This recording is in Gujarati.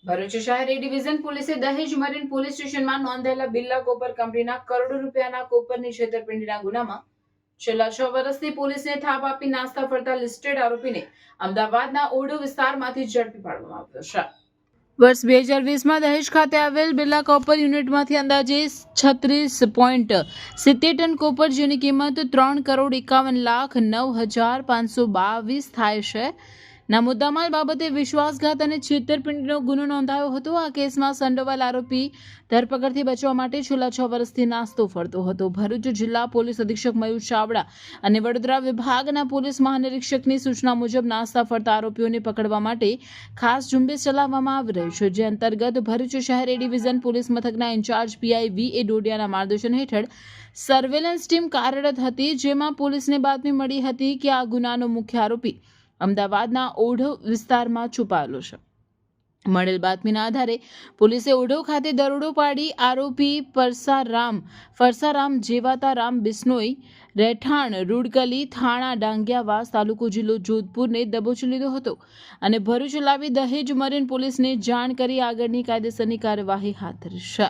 ભરૂચ શહેર એ ડિવિઝન પોલીસે દહેજ મરીન પોલીસ સ્ટેશનમાં નોંધાયેલા બિરલા કોપર કંપનીના કરોડો રૂપિયાના કોપરની છેતરપિંડીના ગુનામાં છેલ્લા 6 વર્ષથી પોલીસને થાપ આપી નાસ્તા ફરતા લિસ્ટેડ આરોપીને અમદાવાદના ઓઢવ વિસ્તારમાંથી ઝડપી પાડવામાં આવ્યો છે। વર્ષ 2020માં દહેજ ખાતે આવેલ બિરલા કોપર યુનિટમાંથી અંદાજે 36.70 ટન કોપર, જેની કિંમત 3,51,09,522 થાય છે ના મુદ્દામાલ બાબતે વિશ્વાસઘાત અને છેતરપિંડીનો ગુનો નોંધાયો હતો। આ કેસમાં સંડોવાયેલ આરોપી ધરપકડથી બચવા માટે છેલ્લા 6 વર્ષથી નાસ્તો ફરતો હતો। ભરૂચ જિલ્લા પોલીસ અધિક્ષક મયુર ચાવડા અને વડોદરા વિભાગના પોલીસ મહાનિરીક્ષકની સૂચના મુજબ નાસ્તા ફરતા આરોપીઓને પકડવા માટે ખાસ ઝુંબેશ ચલાવવામાં આવી રહી છે, જે અંતર્ગત ભરૂચ શહેર એ ડિવિઝન પોલીસ મથકના ઇન્ચાર્જ પીઆઈ વી.એ. ડોડિયાના માર્ગદર્શન હેઠળ સર્વેલન્સ ટીમ કાર્યરત હતી, જેમાં પોલીસને બાતમી મળી હતી કે આ ગુનાનો મુખ્ય આરોપી અમદાવાદના ઓઢવ વિસ્તારમાં છુપાયેલો છે। મળેલ બાતમીના આધારે પોલીસે ઓઢવ ખાતે દરોડો પાડી આરોપી ફરસારામ જેવાતારામ બિશ્નોઈ, રહેઠાણ રૂડકલી, થાણા ડાંગિયાવાસ, તાલુકો જિલ્લો જોધપુરને દબોચી લીધો હતો અને ભરૂચ લાવી દહેજ મરીન પોલીસને જાણ કરી આગળની કાયદેસરની કાર્યવાહી હાથ ધરી છે।